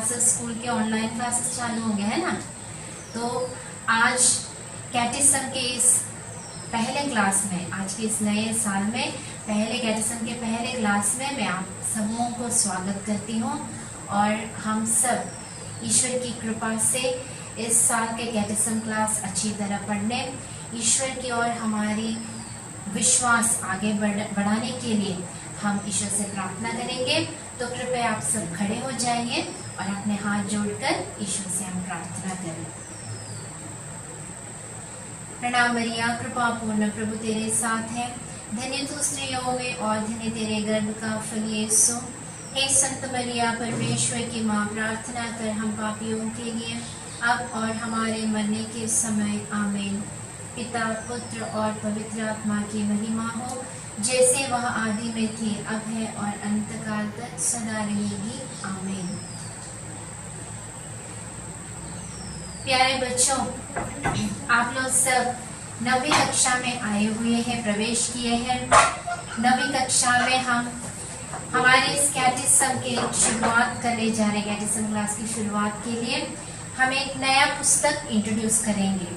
Classes, school के online classes चालू हो गए हैं ना। तो आज कैटेकिज्म के इस पहले क्लास में, आज के इस नए साल में पहले कैटेकिज्म के पहले क्लास में मैं आप सबों को स्वागत करती हूँ। और हम सब ईश्वर की कृपा से इस साल के कैटेकिज्म क्लास अच्छी तरह पढ़ने, ईश्वर की ओर हमारी विश्वास आगे बढ़ाने के लिए हम ईश्वर से प्रार्थना करेंगे। तो कृपया आप सब खड़े हो जाइए और अपने हाथ जोड़कर ईश्वर से हम प्रार्थना करें। प्रणाम मरिया, कृपा पूर्ण, प्रभु तेरे साथ है। धन्य तू स्त्रियों में और धन्य तेरे गर्भ का फल यीशु। हे संत मरिया, परमेश्वर की माँ, प्रार्थना कर हम पापियों के लिए अब और हमारे मरने के समय। आमीन। पिता, पुत्र और पवित्र आत्मा की महिमा हो, जैसे वह आदि में थी, अब है और अनंतकाल तक सदा रहेगी। आमीन। प्यारे बच्चों, आप लोग सब 9वीं कक्षा में आए हुए हैं, प्रवेश किए हैं। 9वीं कक्षा में हम हमारे इस कैटेकिज्म की शुरुआत करने जा रहे हैं। कैटेकिज्म क्लास की शुरुआत के लिए हम एक नया पुस्तक इंट्रोड्यूस करेंगे।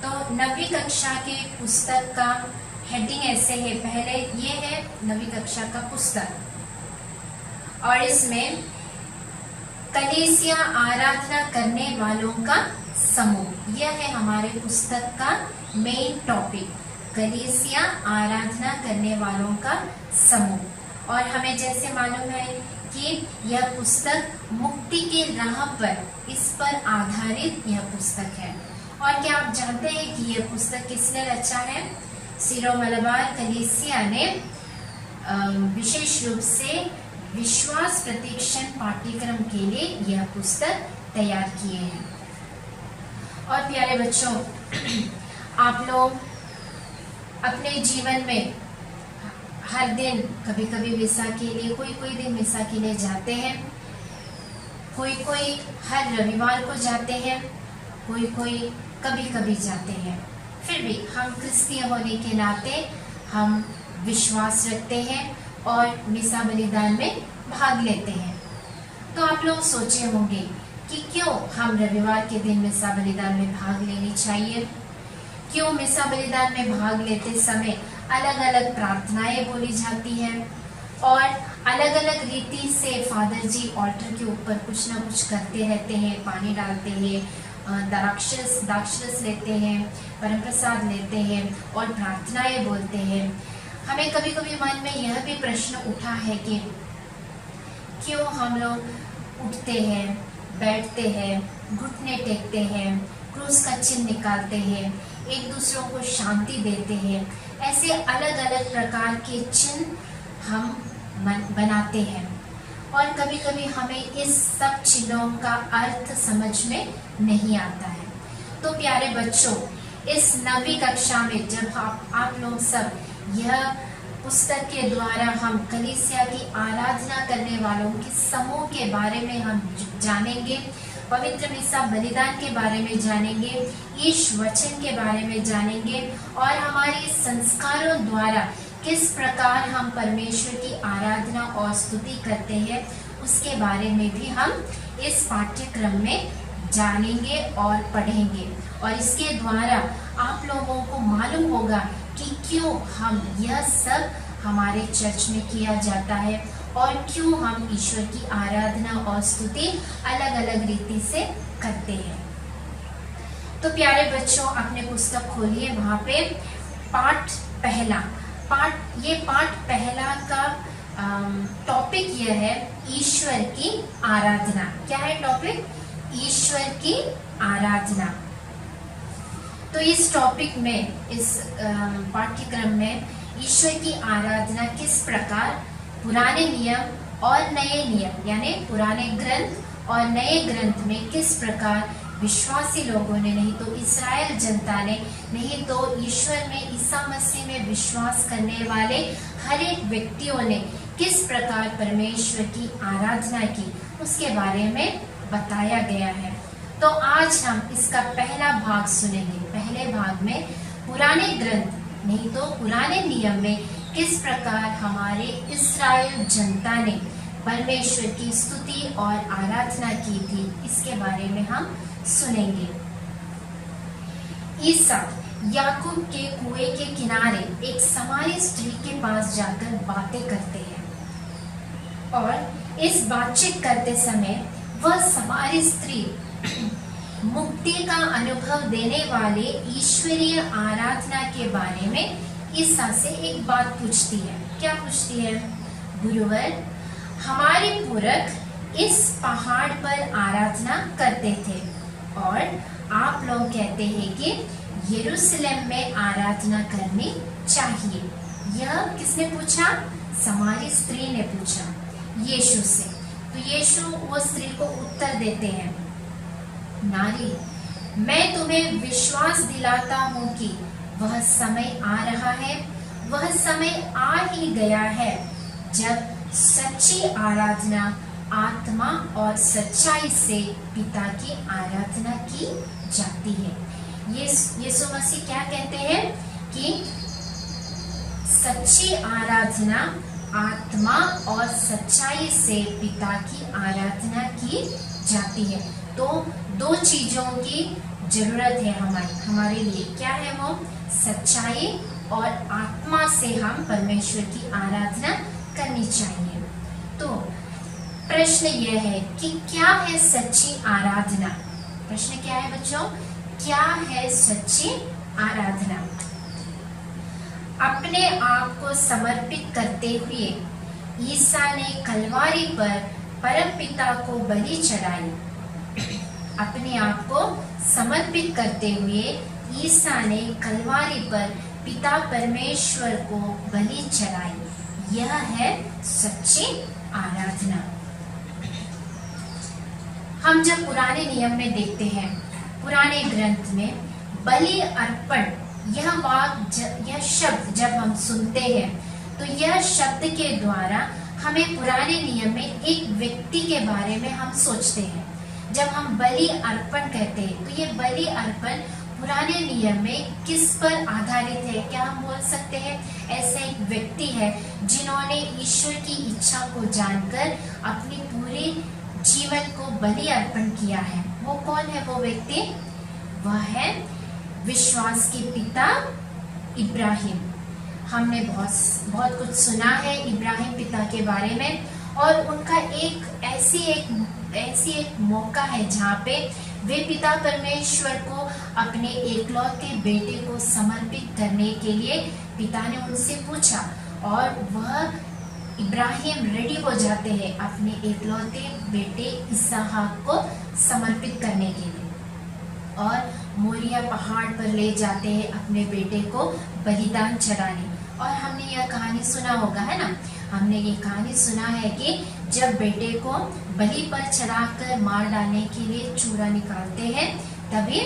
तो 9वीं कक्षा की पुस्तक का हेडिंग ऐसे है। पहले ये है 9वीं कक्षा का पुस्तक और इसमें कलीसिया आराधना करने वालों का समूह, यह है हमारे पुस्तक का मेन टॉपिक, कलीसिया आराधना करने वालों का समूह। और हमें जैसे मालूम है कि यह पुस्तक मुक्ति के राह पर, इस पर आधारित यह पुस्तक है। और क्या आप जानते हैं कि यह पुस्तक किसने रचा है? सीरो मलबार कलीसिया ने विशेष रूप से विश्वास प्रतिक्षण पाठ्यक्रम के लिए यह पुस्तक तैयार किए हैं। और प्यारे बच्चों, आप लोग अपने जीवन में हर दिन कभी कभी मिसा के लिए, कोई दिन मिसा के लिए जाते हैं, कोई हर रविवार को जाते हैं, कोई कभी कभी जाते हैं। फिर भी हम क्रिस्तीय होने के नाते हम विश्वास रखते हैं और मिसा बलिदान में भाग लेते हैं। तो आप लोग सोचे होंगे कि क्यों हम रविवार के दिन मिसा बलिदान में भाग लेनी चाहिए, क्यों मिसा बलिदान में भाग लेते समय अलग अलग प्रार्थनाएं बोली जाती हैं और अलग अलग रीति से फादर जी ऑल्टर के ऊपर कुछ ना कुछ करते रहते हैं, पानी डालते हैं, दाक्षरस लेते हैं, परम प्रसाद लेते हैं और प्रार्थनाएं बोलते हैं। हमें कभी कभी मन में यह भी प्रश्न उठा है कि क्यों हम लोग उठते हैं, बैठते हैं, घुटने टेकते हैं, क्रूस का चिन्ह निकालते हैं, एक दूसरों को शांति देते हैं, ऐसे अलग अलग प्रकार के चिन्ह हम बनाते हैं। और कभी कभी हमें इस सब चिन्हों का अर्थ समझ में नहीं आता है। तो प्यारे बच्चों, इस 9वीं कक्षा में जब आप लोग सब यह पुस्तक के द्वारा हम कलीसिया की आराधना करने वालों के समूह के बारे में हम जानेंगे, पवित्र मिसा बलिदान के बारे में जानेंगे, ईश वचन के बारे में जानेंगे और हमारे संस्कारों द्वारा किस प्रकार हम परमेश्वर की आराधना और स्तुति करते हैं, उसके बारे में भी हम इस पाठ्यक्रम में जानेंगे और पढ़ेंगे। और इसके द्वारा आप लोगों को मालूम होगा कि क्यों हम यह सब हमारे चर्च में किया जाता है और क्यों हम ईश्वर की आराधना और स्तुति अलग अलग रीति से करते हैं। तो प्यारे बच्चों, अपने पुस्तक खोलिए, वहाँ पे पाठ पहला का टॉपिक यह है, ईश्वर की आराधना। क्या है टॉपिक? ईश्वर की आराधना। तो इस टॉपिक में, इस पाठ्यक्रम में ईश्वर की आराधना किस प्रकार पुराने नियम और नए नियम, यानी पुराने ग्रंथ और नए ग्रंथ में किस प्रकार विश्वासी लोगों ने, नहीं तो इस्राएल जनता ने, नहीं तो ईश्वर में, ईसा मसीह में विश्वास करने वाले हर एक व्यक्तियों ने किस प्रकार परमेश्वर की आराधना की, उसके बारे में बताया गया है। तो आज हम इसका पहला भाग सुनेंगे। पहले भाग में पुराने ग्रंथ, नहीं तो पुराने नियम में किस प्रकार हमारे इस्राएल जनता ने परमेश्वर की स्तुति और आराधना की थी, इसके बारे में हम सुनेंगे। ईसा याकूब के कुएं के किनारे एक समारी स्त्री के पास जाकर बातें करते हैं और इस बातचीत करते समय वह समारी स्त्री मुक्ति का अनुभव देने वाले ईश्वरीय आराधना के बारे में ईसा से एक बात पूछती है। क्या पूछती है? गुरुवर, हमारे पुरख इस पहाड़ पर आराधना करते थे और आप लोग कहते हैं कि यरूशलेम में आराधना करनी चाहिए। यह किसने पूछा? समारी स्त्री ने पूछा यीशु से। तो यीशु वो स्त्री को उत्तर देते हैं, नारी, मैं तुम्हें विश्वास दिलाता हूँ कि वह समय आ रहा है, वह समय आ ही गया है जब सच्ची आराधना आत्मा और सच्चाई से पिता की आराधना की जाती है। यीशु मसीह क्या कहते हैं कि सच्ची आराधना आत्मा और सच्चाई से पिता की आराधना की जाती है। तो दो चीजों की जरूरत है हमारे लिए। क्या है वो? सच्चाई और आत्मा से हम परमेश्वर की आराधना करनी चाहिए। तो प्रश्न यह है कि क्या है सच्ची आराधना? प्रश्न क्या है बच्चों? क्या है सच्ची आराधना? अपने आप को समर्पित करते हुए ईसा ने कलवारी पर परमपिता को बलि चढ़ाई। अपने आप को समर्पित करते हुए ईसा ने कलवारी पर पिता परमेश्वर को बलि चढ़ाई। यह है सच्ची आराधना। हम जब पुराने नियम में देखते हैं, पुराने ग्रंथ में बलि अर्पण, यह शब्द जब हम सुनते हैं तो यह शब्द के द्वारा हमें पुराने नियम में एक व्यक्ति के बारे में हम सोचते हैं। जब हम बलि अर्पण कहते हैं तो ये बलि अर्पण पुराने नियम में किस पर आधारित है? क्या हम बोल सकते हैं ऐसा एक व्यक्ति है जिन्होंने ईश्वर की इच्छा को जानकर अपनी पूरे जीवन को बलि अर्पण किया है। वो कौन है वो व्यक्ति? वह है विश्वास के पिता इब्राहिम। हमने बहुत कुछ सुना है इब्राहिम पिता के बारे में, और उनका ऐसी एक मौका है जहाँ पे वे पिता परमेश्वर को अपने एकलौते बेटे को समर्पित करने के लिए पिता ने उनसे पूछा और वह इब्राहिम रेडी हो जाते हैं अपने एकलौते बेटे इसहाक को समर्पित करने के लिए, और मोरिया पहाड़ पर ले जाते हैं अपने बेटे को बलिदान चढ़ाने। और हमने यह कहानी सुना होगा, है ना? हमने ये कहानी सुना है कि जब बेटे को बलि पर चढ़ाकर मार डालने के लिए चूरा निकालते हैं, तभी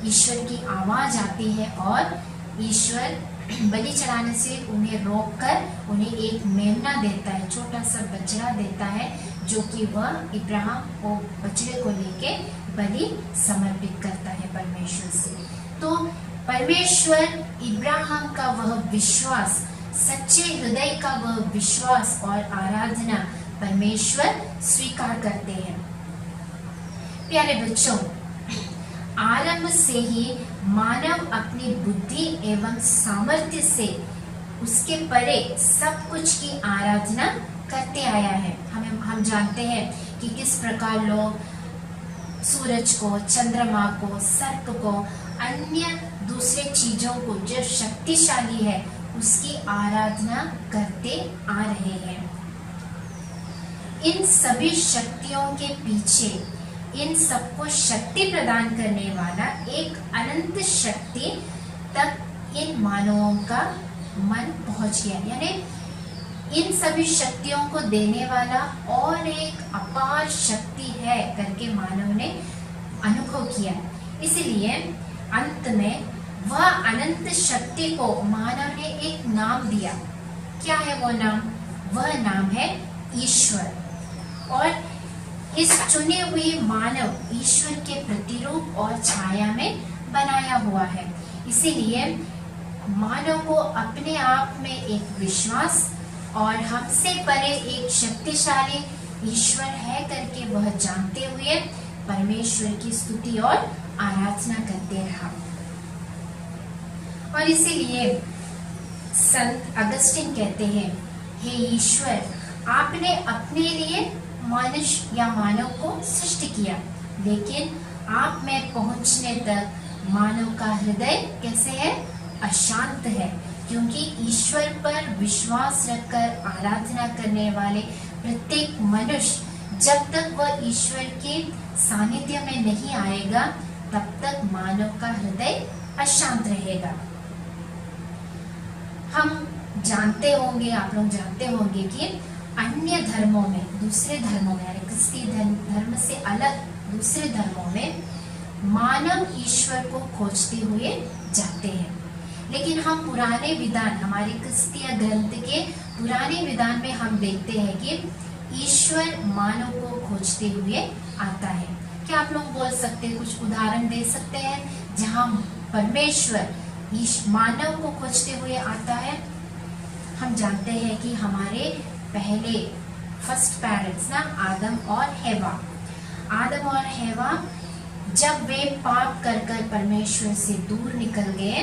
ईश्वर की आवाज आती है और ईश्वर बलि चढ़ाने से उन्हें रोककर उन्हें एक मेमना देता है, छोटा सा बछड़ा देता है, जो कि वह इब्राहिम को बछड़े को लेके बलि समर्पित करता है परमेश्वर से। तो परमेश्वर इब्राहिम का वह विश्वास, सच्चे हृदय का वह विश्वास और आराधना परमेश्वर स्वीकार करते हैं। प्यारे बच्चों, आरंभ से ही मानव अपनी बुद्धि एवं सामर्थ्य से उसके परे सब कुछ की आराधना करते आया है। हम जानते हैं कि किस प्रकार लोग सूरज को, चंद्रमा को, सर्प को, अन्य दूसरे चीजों को जो शक्तिशाली है उसकी आराधना करते आ रहे हैं। इन सभी शक्तियों के पीछे इन सबको शक्ति प्रदान करने वाला एक अनंत शक्ति तक इन मानवों का मन पहुंच गया, यानी इन सभी शक्तियों को देने वाला और एक अपार शक्ति है करके मानव ने अनुभव किया। इसलिए अंत में वह अनंत शक्ति को मानव ने एक नाम दिया। क्या है वो नाम? वह नाम है ईश्वर। और इस चुने हुए मानव ईश्वर के प्रतिरूप और छाया में बनाया हुआ है। इसीलिए मानव को अपने आप में एक विश्वास और हमसे परे एक शक्तिशाली ईश्वर है करके वह जानते हुए परमेश्वर की स्तुति और आराधना करते रहा। और इसीलिए संत अगस्टिन कहते हैं, हे ईश्वर, आपने अपने लिए मनुष्य या मानव को सृष्टि किया, लेकिन आप में पहुंचने तक मानव का हृदय कैसे है? अशांत है, क्योंकि ईश्वर पर विश्वास रखकर आराधना करने वाले प्रत्येक मनुष्य जब तक वह ईश्वर के सानिध्य में नहीं आएगा तब तक मानव का हृदय अशांत रहेगा। हम जानते होंगे, आप लोग जानते होंगे कि अन्य धर्मों में, दूसरे धर्मों में, यानी क्रिस्ती धर्म से अलग दूसरे धर्मों में मानव ईश्वर को खोजते हुए जाते हैं, लेकिन हम पुराने विधान, हमारे क्रिस्तीय ग्रंथ के पुराने विधान में हम देखते हैं कि ईश्वर मानव को खोजते हुए आता है। क्या आप लोग बोल सकते हैं, कुछ उदाहरण दे सकते हैं जहां परमेश्वर मानव को खोजते हुए आता है? हम जानते हैं कि हमारे पहले फर्स्ट पेरेंट्स ना, आदम और हेवा जब वे पाप कर कर परमेश्वर से दूर निकल गए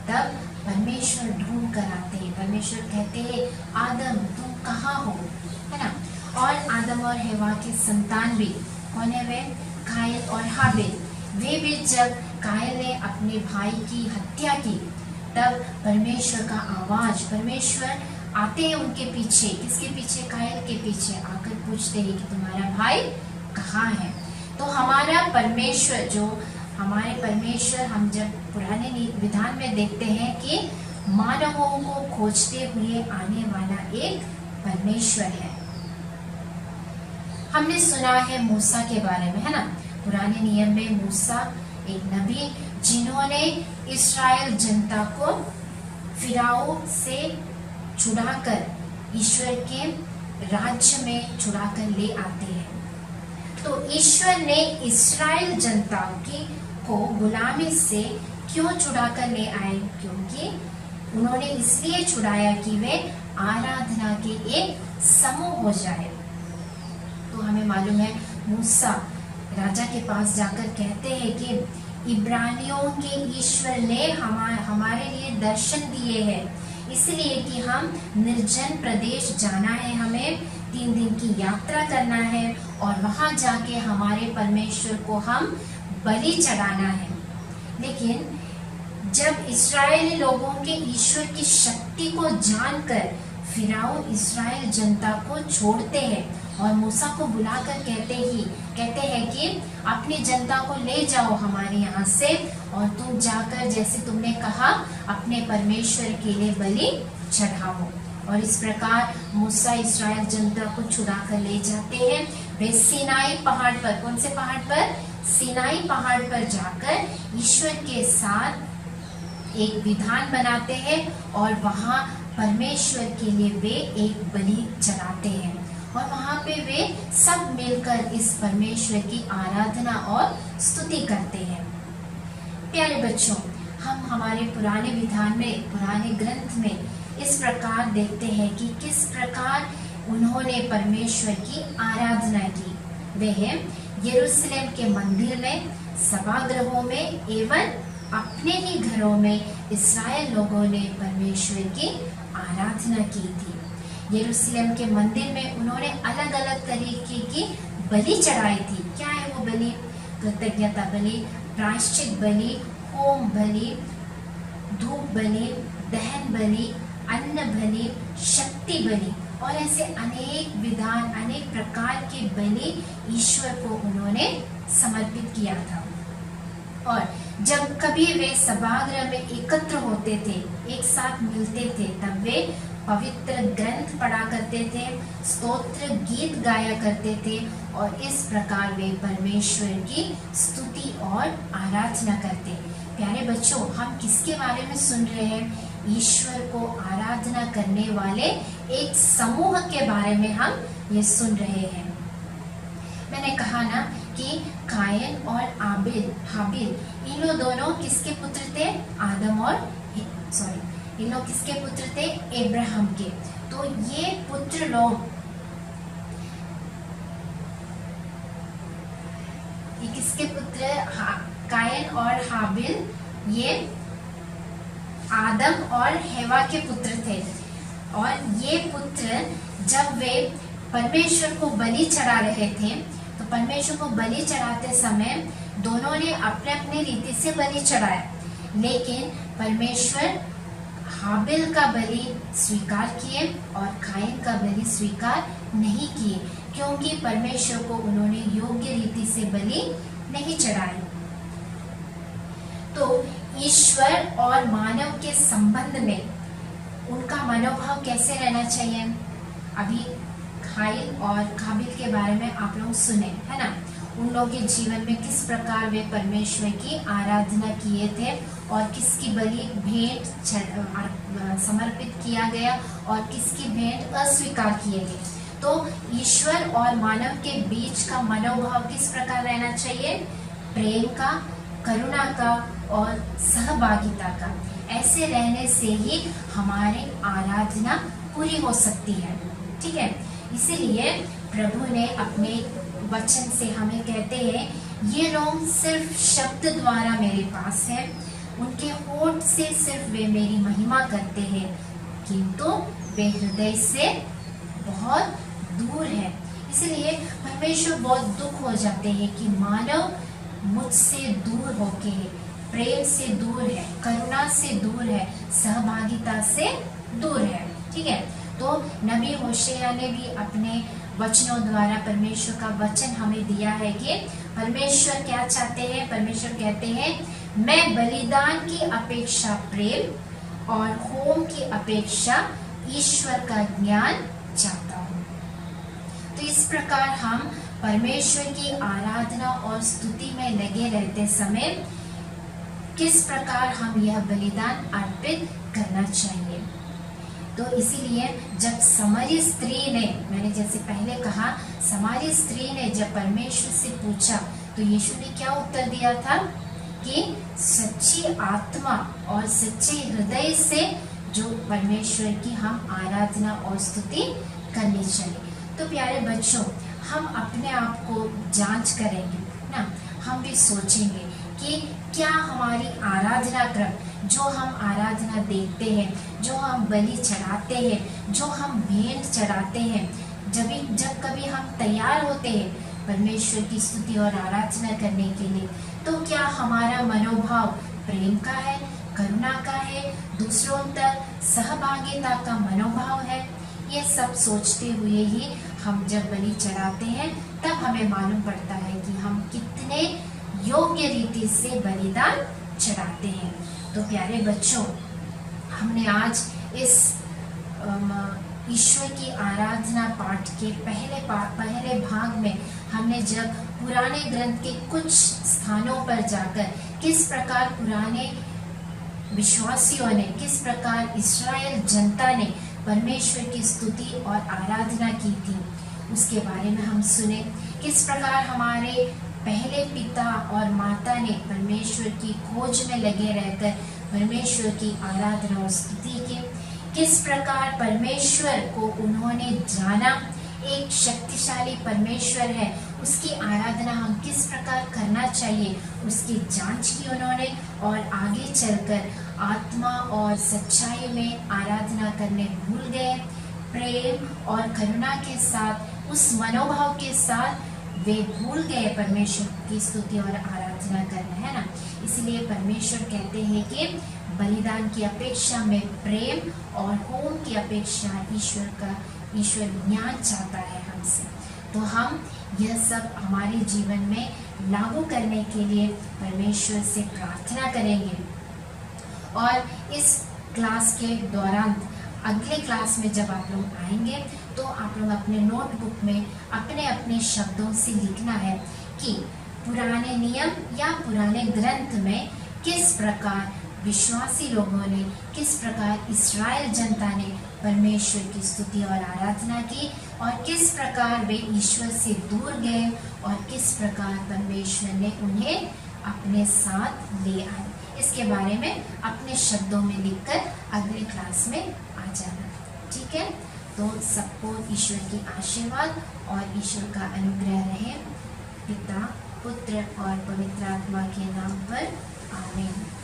तब परमेश्वर ढूंढ कर आते हैं। परमेश्वर कहते हैं, आदम तुम कहाँ हो, है ना। और आदम और हेवा के संतान भी कौन है? वे कायल और हाबिल। वे भी जब कायल ने अपने भाई की हत्या की तब परमेश्वर का आवाज, परमेश्वर आते हैं उनके पीछे। किसके पीछे? कायल के पीछे आकर पूछते हैं कि तुम्हारा भाई कहाँ है। तो हमारा परमेश्वर, जो हमारे परमेश्वर, हम जब पुराने विधान में देखते हैं कि मानवों को खोजते हुए आने वाला एक परमेश्वर है। हमने सुना है मूसा के बारे में, है ना। पुराने नियम में मूसा एक नबी जिन्होंने इस्राएल जनता को फिराओ से छुड़ाकर ईश्वर के राज्य में छुड़ाकर ले आते हैं। तो ईश्वर ने इस्राएल जनता को गुलामी से क्यों छुड़ाकर ले आए? क्योंकि उन्होंने इसलिए छुड़ाया कि वे आराधना के एक समूह हो जाए। तो हमें मालूम है मूसा राजा के पास जाकर कहते हैं कि इब्रानियों के ईश्वर ने हमारे लिए दर्शन दिए हैं, इसलिए कि हम निर्जन प्रदेश जाना है, हमें 3 दिन की यात्रा करना है और वहां जाके हमारे परमेश्वर को हम बलि चढ़ाना है। लेकिन जब इस्राएली लोगों के ईश्वर की शक्ति को जानकर फिराओ इस्राएल जनता को छोड़ते हैं और मूसा को बुलाकर कहते हैं कि अपनी जनता को ले जाओ हमारे यहाँ से और तुम जाकर जैसे तुमने कहा अपने परमेश्वर के लिए बलि चढ़ाओ। और इस प्रकार मूसा इस्राएल जनता को छुड़ा कर ले जाते हैं। वे सीनाई पहाड़ पर, कौन से पहाड़ पर? सीनाई पहाड़ पर जाकर ईश्वर के साथ एक विधान बनाते हैं और वहां परमेश्वर के लिए वे एक बलि चढ़ाते हैं और वहां पे वे सब मिलकर इस परमेश्वर की आराधना और स्तुति करते हैं। प्यारे बच्चों, हम हमारे पुराने विधान में, पुराने ग्रंथ में इस प्रकार देखते हैं कि किस प्रकार उन्होंने परमेश्वर की आराधना की। वे हैं यरूशलेम के मंदिर में, सभागृहों में एवं अपने ही घरों में इस्राएल लोगों ने परमेश्वर की आराधना की थी। यरूशलेम के मंदिर में उन्होंने अलग अलग तरीके की बलि चढ़ाई थी। क्या है वो बलि? कृतज्ञता बलि, प्रायश्चित बलि, होम बलि, धूप बलि, दहन बलि, अन्न बलि, शक्ति बलि और ऐसे अनेक विधान, अनेक प्रकार के बलि ईश्वर को उन्होंने समर्पित किया था। और जब कभी वे सभागृह में एकत्र होते थे, एक साथ मिलते थे, तब वे पवित्र ग्रंथ पढ़ा करते थे, स्तोत्र गीत गाया करते थे और इस प्रकार वे परमेश्वर की स्तुति और आराधना करते। प्यारे बच्चों, हम किसके बारे में सुन रहे हैं? ईश्वर को आराधना करने वाले एक समूह के बारे में हम ये सुन रहे हैं। मैंने कहा ना कि कायन और हाबिल, इन लोग दोनों किसके पुत्र थे? इन लोग किसके पुत्र थे? अब्राहम के। तो ये पुत्र लोग ये किसके पुत्र? कायन और हाबिल, ये आदम और हेवा के पुत्र थे। और ये पुत्र जब वे परमेश्वर को बलि चढ़ा रहे थे, तो परमेश्वर को बलि चढ़ाते समय दोनों ने अपने अपने रीति से बलि चढ़ाया, लेकिन परमेश्वर हाबिल का बलि स्वीकार किए और कायन का बलि स्वीकार नहीं किए, क्योंकि परमेश्वर को उन्होंने योग्य रीति से बलि नहीं चढ़ाई। तो ईश्वर और मानव के संबंध में उनका मनोभाव कैसे रहना चाहिए? अभी कायन और हाबिल के बारे में आप लोग सुने, है ना? उन लोगों के जीवन में किस प्रकार वे परमेश्वर की आराधना किए थे और किसकी बलि भेंट समर्पित किया गया और किसकी भेंट अस्वीकार किए गए। तो ईश्वर और मानव के बीच का मनोभाव किस प्रकार रहना चाहिए? प्रेम का, करुणा का और सहभागिता का। ऐसे रहने से ही हमारी आराधना पूरी हो सकती है, ठीक है? इसीलिए प्रभु ने अपने वचन से हमें कहते हैं, ये लोग सिर्फ शब्द द्वारा मेरे पास है, उनके होठ से सिर्फ वे मेरी महिमा करते हैं, किंतु वे हृदय से बहुत दूर है। इसलिए परमेश्वर बहुत दुख हो जाते हैं कि मानव मुझसे दूर होके है, प्रेम से दूर है, करुणा से दूर है, सहभागिता से दूर है, ठीक है? तो नबी होशेया ने भी अपने वचनों द्वारा परमेश्वर का वचन हमें दिया है कि परमेश्वर क्या चाहते हैं? परमेश्वर कहते हैं, मैं बलिदान की अपेक्षा प्रेम और होम की अपेक्षा ईश्वर का ज्ञान चाहता हूँ। तो इस प्रकार हम परमेश्वर की आराधना और स्तुति में लगे रहते समय किस प्रकार हम यह बलिदान अर्पित करना चाहिए। तो इसीलिए जब समारी स्त्री ने, मैंने जैसे पहले कहा, समारी स्त्री ने जब परमेश्वर से पूछा, तो यीशु ने क्या उत्तर दिया था कि सच्ची आत्मा और सच्चे हृदय से जो परमेश्वर की हम आराधना और स्तुति करनी चाहिए। तो प्यारे बच्चों, हम अपने आप को जांच करेंगे ना, हम भी सोचेंगे कि क्या हमारी आराधना क्रम, जो हम आराधना देखते हैं, जो हम बलि चढ़ाते हैं, जो हम भेंट चढ़ाते हैं, जब कभी हम तैयार होते हैं परमेश्वर की स्तुति और आराधना करने के लिए, तो क्या हमारा मनोभाव प्रेम का है, करुणा का है, दूसरों तक सहभागिता का मनोभाव है? ये सब सोचते हुए ही हम जब बलि चढ़ाते हैं, तब हमें मालूम पड़ता है कि हम कितने योग्य रीति से बलिदान चढ़ाते हैं। तो प्यारे बच्चों, हमने आज इस ईश्वर की आराधना पाठ के पहले भाग में हमने जब पुराने ग्रंथ के कुछ स्थानों पर जाकर किस प्रकार पुराने विश्वासियों ने, किस प्रकार इस्राएल जनता ने परमेश्वर की स्तुति और आराधना की थी, उसके बारे में हम सुने। किस प्रकार हमारे पहले पिता और माता ने परमेश्वर की खोज में लगे रहकर परमेश्वर की आराधना और स्तुति की। किस प्रकार परमेश्वर को उन्होंने जाना, एक शक्तिशाली परमेश्वर है, उसकी आराधना हम किस प्रकार करना चाहिए, उसकी जांच की उन्होंने, और आगे चलकर आत्मा और सच्चाई में आराधना करने भूल गए। प्रेम और करुणा के साथ, उस मनोभाव के साथ वे भूल गए परमेश्वर की स्तुति और आराधना करना, है ना? इसलिए परमेश्वर कहते हैं कि बलिदान की अपेक्षा में प्रेम और होम की अपेक्षा ईश्वर ज्ञान चाहता है हमसे। तो हम यह सब हमारे जीवन में लागू करने के लिए परमेश्वर से प्रार्थना करेंगे। और इस क्लास के दौरान, अगले क्लास में जब आप लोग आएंगे, तो आप लोग अपने नोटबुक में अपने अपने शब्दों से लिखना है कि पुराने नियम या पुराने ग्रंथ में किस प्रकार विश्वासी लोगों ने, किस प्रकार इस्राएल जनता ने परमेश्वर की स्तुति और आराधना की, और किस प्रकार वे ईश्वर से दूर गए, और किस प्रकार परमेश्वर ने उन्हें अपने साथ ले आए। इसके बारे में अपने शब्दों में लिखकर अगले क्लास में आ जाना, ठीक है? तो सबको ईश्वर की आशीर्वाद और ईश्वर का अनुग्रह रहे। पिता पुत्र और पवित्र आत्मा के नाम पर आमीन।